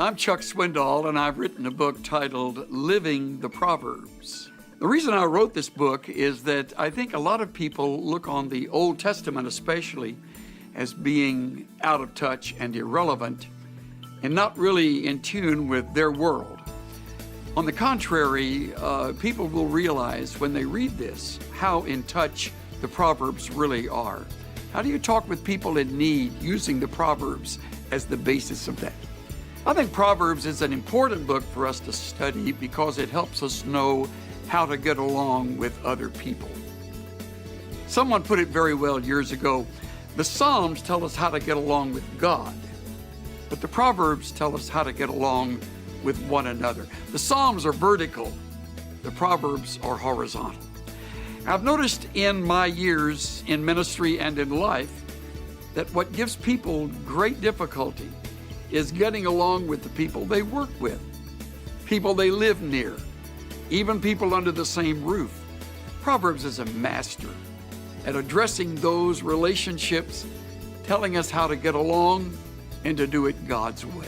I'm Chuck Swindoll, and I've written a book titled Living the Proverbs. The reason I wrote this book is that I think a lot of people look on the Old Testament especially as being out of touch and irrelevant and not really in tune with their world. On the contrary, people will realize when they read this how in touch the Proverbs really are. How do you talk with people in need using the Proverbs as the basis of that? I think Proverbs is an important book for us to study because it helps us know how to get along with other people. Someone put it very well years ago. The Psalms tell us how to get along with God, but the Proverbs tell us how to get along with one another. The Psalms are vertical, the Proverbs are horizontal. I've noticed in my years in ministry and in life that what gives people great difficulty is getting along with the people they work with, people they live near, even people under the same roof. Proverbs is a master at addressing those relationships, telling us how to get along and to do it God's way.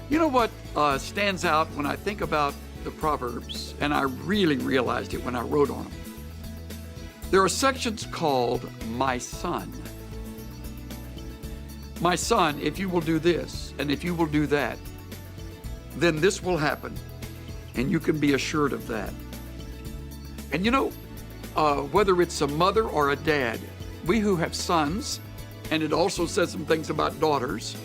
You know what stands out when I think about the Proverbs, and I really realized it when I wrote on them. There are sections called My Son. My son, if you will do this, and if you will do that, then this will happen, and you can be assured of that. And you know, whether it's a mother or a dad, we who have sons, and it also says some things about daughters,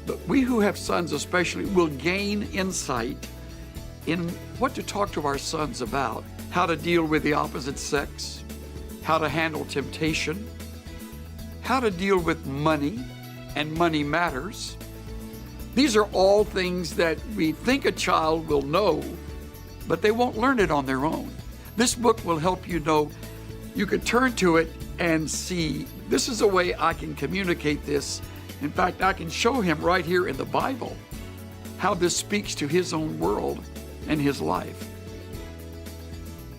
but we who have sons especially will gain insight in what to talk to our sons about, how to deal with the opposite sex, how to handle temptation, how to deal with money and money matters. These are all things that we think a child will know, but they won't learn it on their own. This book will help you know. You can turn to it and see, this is a way I can communicate this. In fact, I can show him right here in the Bible how this speaks to his own world and his life.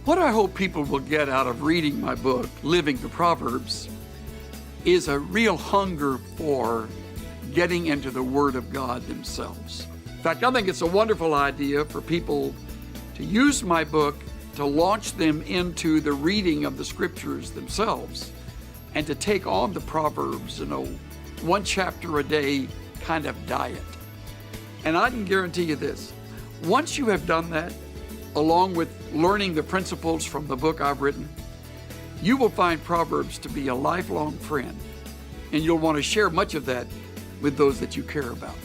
What I hope people will get out of reading my book, Living the Proverbs, is a real hunger for getting into the Word of God themselves. In fact, I think it's a wonderful idea for people to use my book to launch them into the reading of the Scriptures themselves and to take on the Proverbs, one chapter a day kind of diet. And I can guarantee you this, once you have done that, along with learning the principles from the book I've written, you will find Proverbs to be a lifelong friend, and you'll want to share much of that with those that you care about.